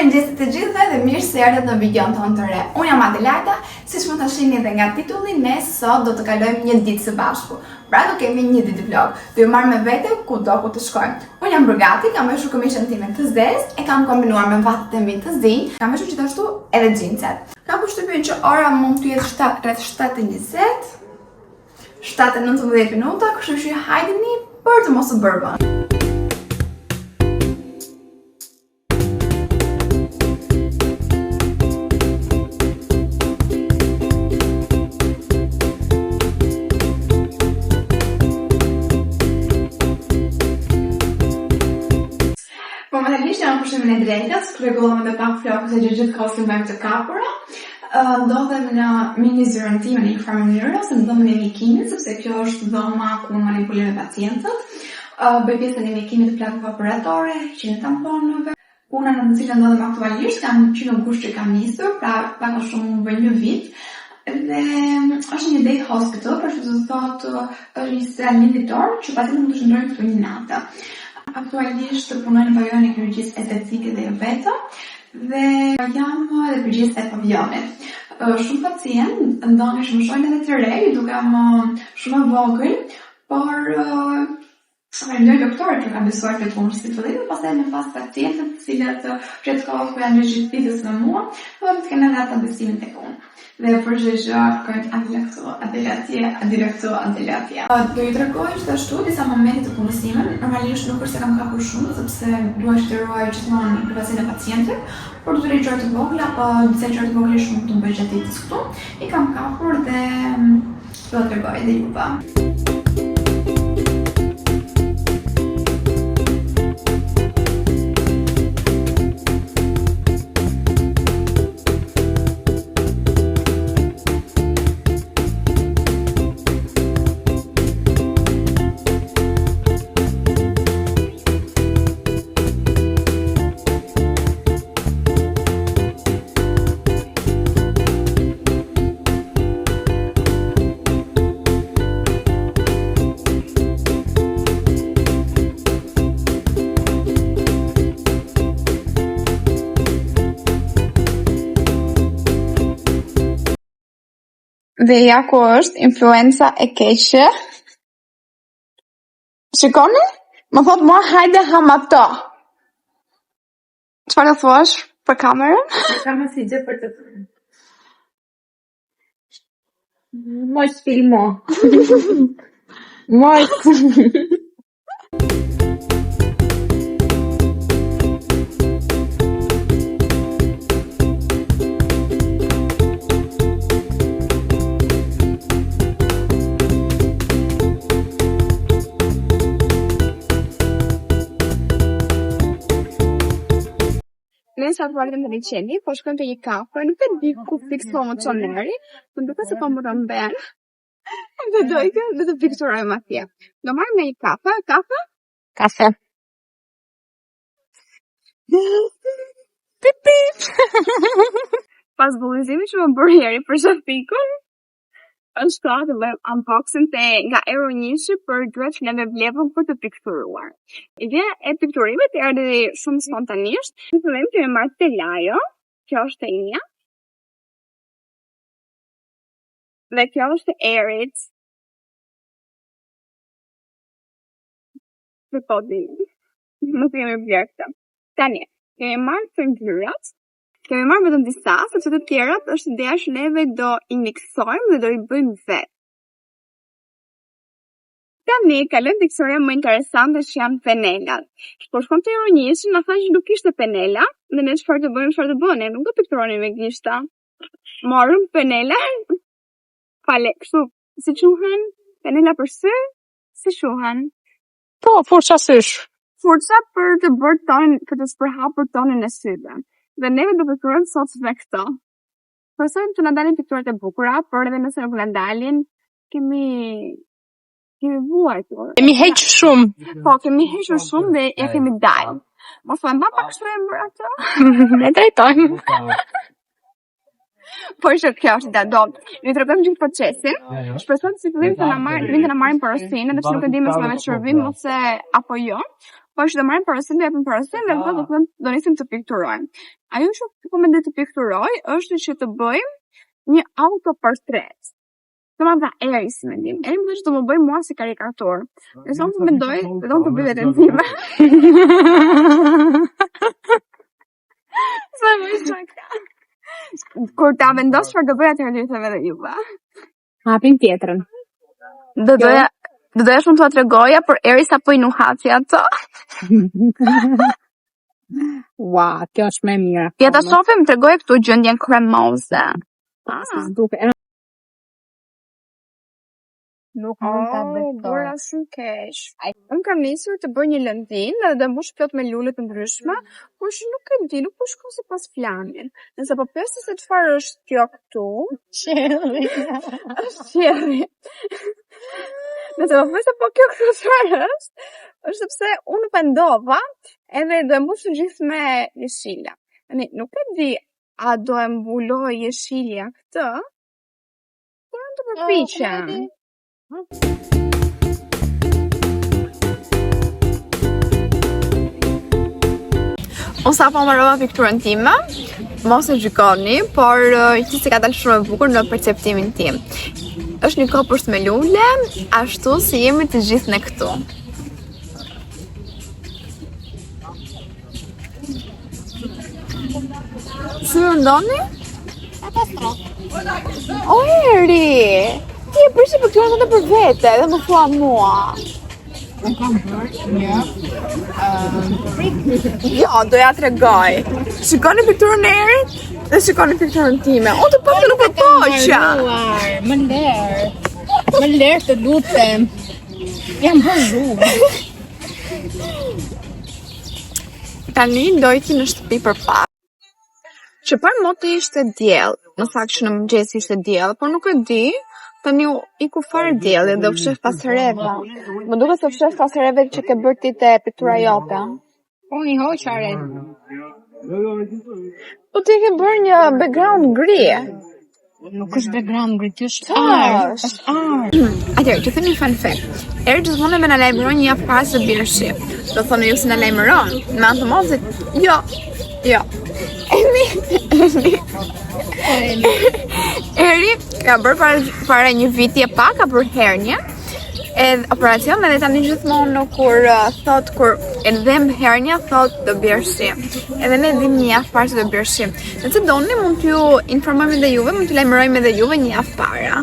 Mirëmëngjes të gjithëve dhe mirë se erdhët në videon tonë të re. Unë jam Adelajta, siç mund ta shihni edhe nga titulli, ne sot do të kalojmë një ditë së bashku. Pra do kemi një ditë vlog. Do ju marr me vete kudo ku të shkojmë. Unë jam rrugati, kam veshur këmishën time të zezë, e kam kombinuar me vatet e mi të zi, kam veshur gjithashtu edhe xhinset. Kam përshtypjen që ora mund të jetë rreth 7:20, 7:19 minuta, kështu që hajdeni për të mos u bërë vonë. Momentalisht jam në pushimin e drekës, rregullon edhe pak flokë se gjithë kohës që bëjmë të kapura. Ndodhem në mini zyrën time në një farë mënyrë ose në dhomën e mjekimit, sepse kjo është dhoma ku manipulojmë pacientët. Bëj pjesën e mjekimit të plakëve operatore, heqjen e tamponëve. Puna në të cilën ndodhem aktualisht kam që në gusht që kam nisur, pra pak a shumë më bën një vit. Dhe është një day hospital, për që të thotë është një sistem mjeditor që pacientët mund të shndrojnë këtu një natë. Aktualisht punoj në pavilionin e kirurgjisë estetike dhe vetëm dhe jam edhe përgjegjës e pavilionit. Shumë pacient ndonë më shojnë edhe të rej, duke më shumë e vogël, por falenderoj doktorët që kanë besuar këtë punë si fillim, pastaj në fazë pacientët të cilët gjatë kohës ku janë regjistritës me mua, do të kenë edhe ata besimin tek unë. Dhe përgjigjeja kërkojnë Adelatja. Do ju tregoj gjithashtu disa momente të punës time. Normalisht nuk është se kam kapur shumë, sepse dua të ruaj gjithmonë privatësinë e pacientit, por do të rrijoj të vogla, apo disa gjëra të vogla shumë të bëj gjatë ditës këtu. I kam kapur dhe do të tregoj edhe juve. Dhe ja ku është influenca e keqe. Shikoni? Më thot mua hajde ham ato. Çfarë thuash për kamerën? Kam si gjë për të thënë. Mos filmo. Mos. Ne sa të varet në liçeni, po shkojmë te një kafe, nuk e di ku fiksohem çoneri, por duket se po më rëmben. Dhe do ikëm dhe të fiksurojmë atje. Do marrim një kafe, Kafe. Pip pip. Pas bullizimit që më bërë heri për shafikun, është ka të bëjmë unboxing nga Euro 1 për gjërat që ne me vlevëm për të pikturuar. Ideja e pikturimit erdhi shumë spontanisht. Në fillim kemi marrë telajo, kjo është e imja. Dhe kjo është e Erit. Për podin. Nuk kemi blerë këtë. Tani, kemi marrë të ngjyrat. Kemi marrë vetëm disa, sepse të tjerat është ideja që neve do i miksojmë dhe do i bëjmë vetë. Tani, kalojmë te historia më interesante që janë penelat. Por shkon te ironisht, na tha që nuk kishte penela, dhe ne çfarë të bëni, nuk do pikturonin me gishta. Morëm penela, fale, kështu, si quhen, penela për sy, si quhen? Po, furça sysh. Furça për të bërë tonin, për të spërhapur tonin e syve. Dhe neve do pikturojmë sot me këto. Përsojmë që na dalin pikturat e bukura, por edhe nëse nuk na dalin, kemi vuajtur. Kemi hequr shumë. Po, kemi hequr shumë dhe ja kemi dalë. Mos po mba pak kështu e bërë ato. Ne drejtojmë. Por që kjo është da do. Ne tregojmë gjithë procesin. Shpresoj se fillim të na marrin porosinë, sepse nuk e di nëse me shërbim ose apo jo. po që do marrim parasysh, do japim parasysh dhe do të them do nisim të pikturojmë. Ajo që po mendoj të pikturoj është që të bëjmë një autoportret. Të marrë eri si mendim. Eri më dhe që të më bëj mua si karikatur. Nëse unë të mendoj, dhe do në të bëjë të time. Sa më ishtë ka. Kur ta vendos që do bëja të rënditëve dhe juve. Hapim tjetrën. Do doja shumë të tregoja, për eri sa po i nuhaci ato. Ua, kjo është me mira. Ja ta shohim, tregoj këtu gjendjen kremoze. Nuk mund ta besoj. Bura shumë keq. Unë kam nisur të bëj një lëndinë dhe mbush plot me lule të ndryshme, por që nuk e di, nuk po shkon sipas planin. Nëse po pyesë se çfarë është kjo këtu, Qielli. është qielli. Nëse po pyesë po kjo këtu çfarë është sepse unë pendova, edhe do e mbush të gjithë me jeshile. Tani nuk e di a do e mbuloj jeshilja këtë, por unë të përpiqem. Unë sa po mbarova pikturën time, mos e gjykoni, por që se ka dalë shumë e bukur në perceptimin tim. Është një kopës me lule, ashtu si jemi të gjithë ne këtu. Si më ndoni? O, Eri! Ti e përshë pikturën të për vete, dhe më thua mua. Unë kam bërë një Jo, doja t'regoj. Shikoni pikturën e Erit dhe shikoni pikturën time. Unë të pak nuk e poqa. Më lerë të lutem. Jam bërru. Tani dojti në shtëpi për pak. Që par moti ishte diell, në fakt që në mëngjes ishte diell, por nuk e di, tani i ku fare dielli dhe u fshef pas herëve. Më duket se u fshef pas herëve që ke bërë ti te piktura jote. Unë i hoqa re. Po ti ke bërë një background gri. Nuk është background gri, kjo është art. Është art. Atëherë, të them një fun fact. Eri gjithmonë me na lajmëron një javë para se bjerë shi. Do thonë ju se na lajmëron. Me anë të madhe, jo. Eri ka bërë para një viti e pak, ka bërë hernje. Edhe operacion edhe tani gjithmonë kur edhe më hernja thot do bjerë shi. Edhe ne dim një javë para se do bjerë shi. Nëse doni mund t'ju informojmë edhe juve, mund t'ju lajmërojmë edhe juve një javë para.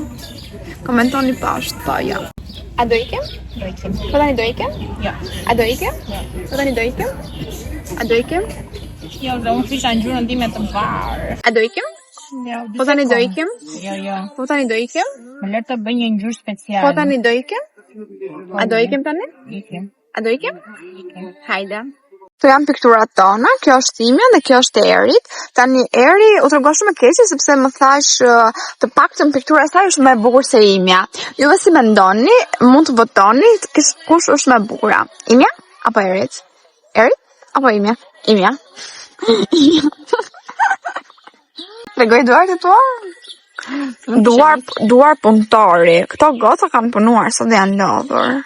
Komentoni poshtë, po jo. A do ikem? Do ikem. Po tani do ikem? Jo. A do ikem? Po tani do ikem? A do ikem? Jo, dhe unë fisha në gjurën time të varë. A do ikem? Jo, Po tani do ikem? Jo. Po tani do ikem? Më lërë të bëj një ngjyrë speciale. Po tani do ikem? A do ikem tani? Ikem. A do ikem? Hajde. Këto janë pikturat tona, kjo është imja dhe kjo është e Erit. Tani Eri u tregon shumë keq sepse më thash të paktën piktura e saj është më e bukur se imja. Juve si mendoni, mund të votoni kush është më e bukur. Imja apo Erit? Erit apo imja? Imja. Tregoj duart e tua? Duar punëtori. Këto goca kanë punuar sot dhe janë lodhur.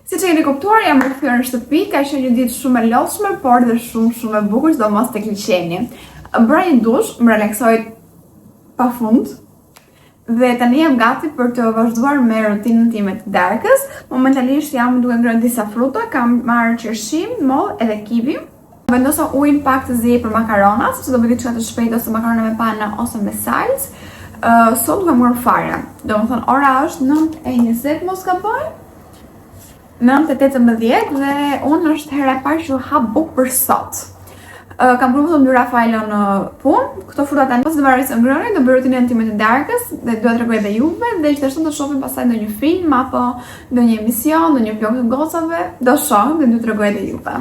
Si që keni kuptuar, jam rikthyer në shtëpi, ka qenë një ditë shumë e lodhshme, por dhe shumë e bukur, sidomos tek liçeni. Bëra një dush, më relaksoj pafund. Dhe tani jam gati për të vazhduar me rutinën time të darkës. Momentalisht jam duke ngrënë disa fruta, kam marrë qershim, moll edhe kiwi. Vendosa ujin pak të zi për makarona, sepse do bëj diçka të shpejtë ose makarona me pana ose me salcë. Sot duke marrë fare. Domethënë ora është 9:20 mos gaboj. 9:18 dhe unë është hera e parë që ha bukë për sot. Kam provuar të mbyr Rafaelon në punë. Këto fruta tani pas të varroj se ngrënë, do bëj rutinën time të darkës dhe do t'ja tregoj edhe juve dhe gjithashtu do shohim pastaj ndonjë film apo ndonjë emision, ndonjë vlog të gocave, do shohim dhe do t'ju tregoj edhe juve.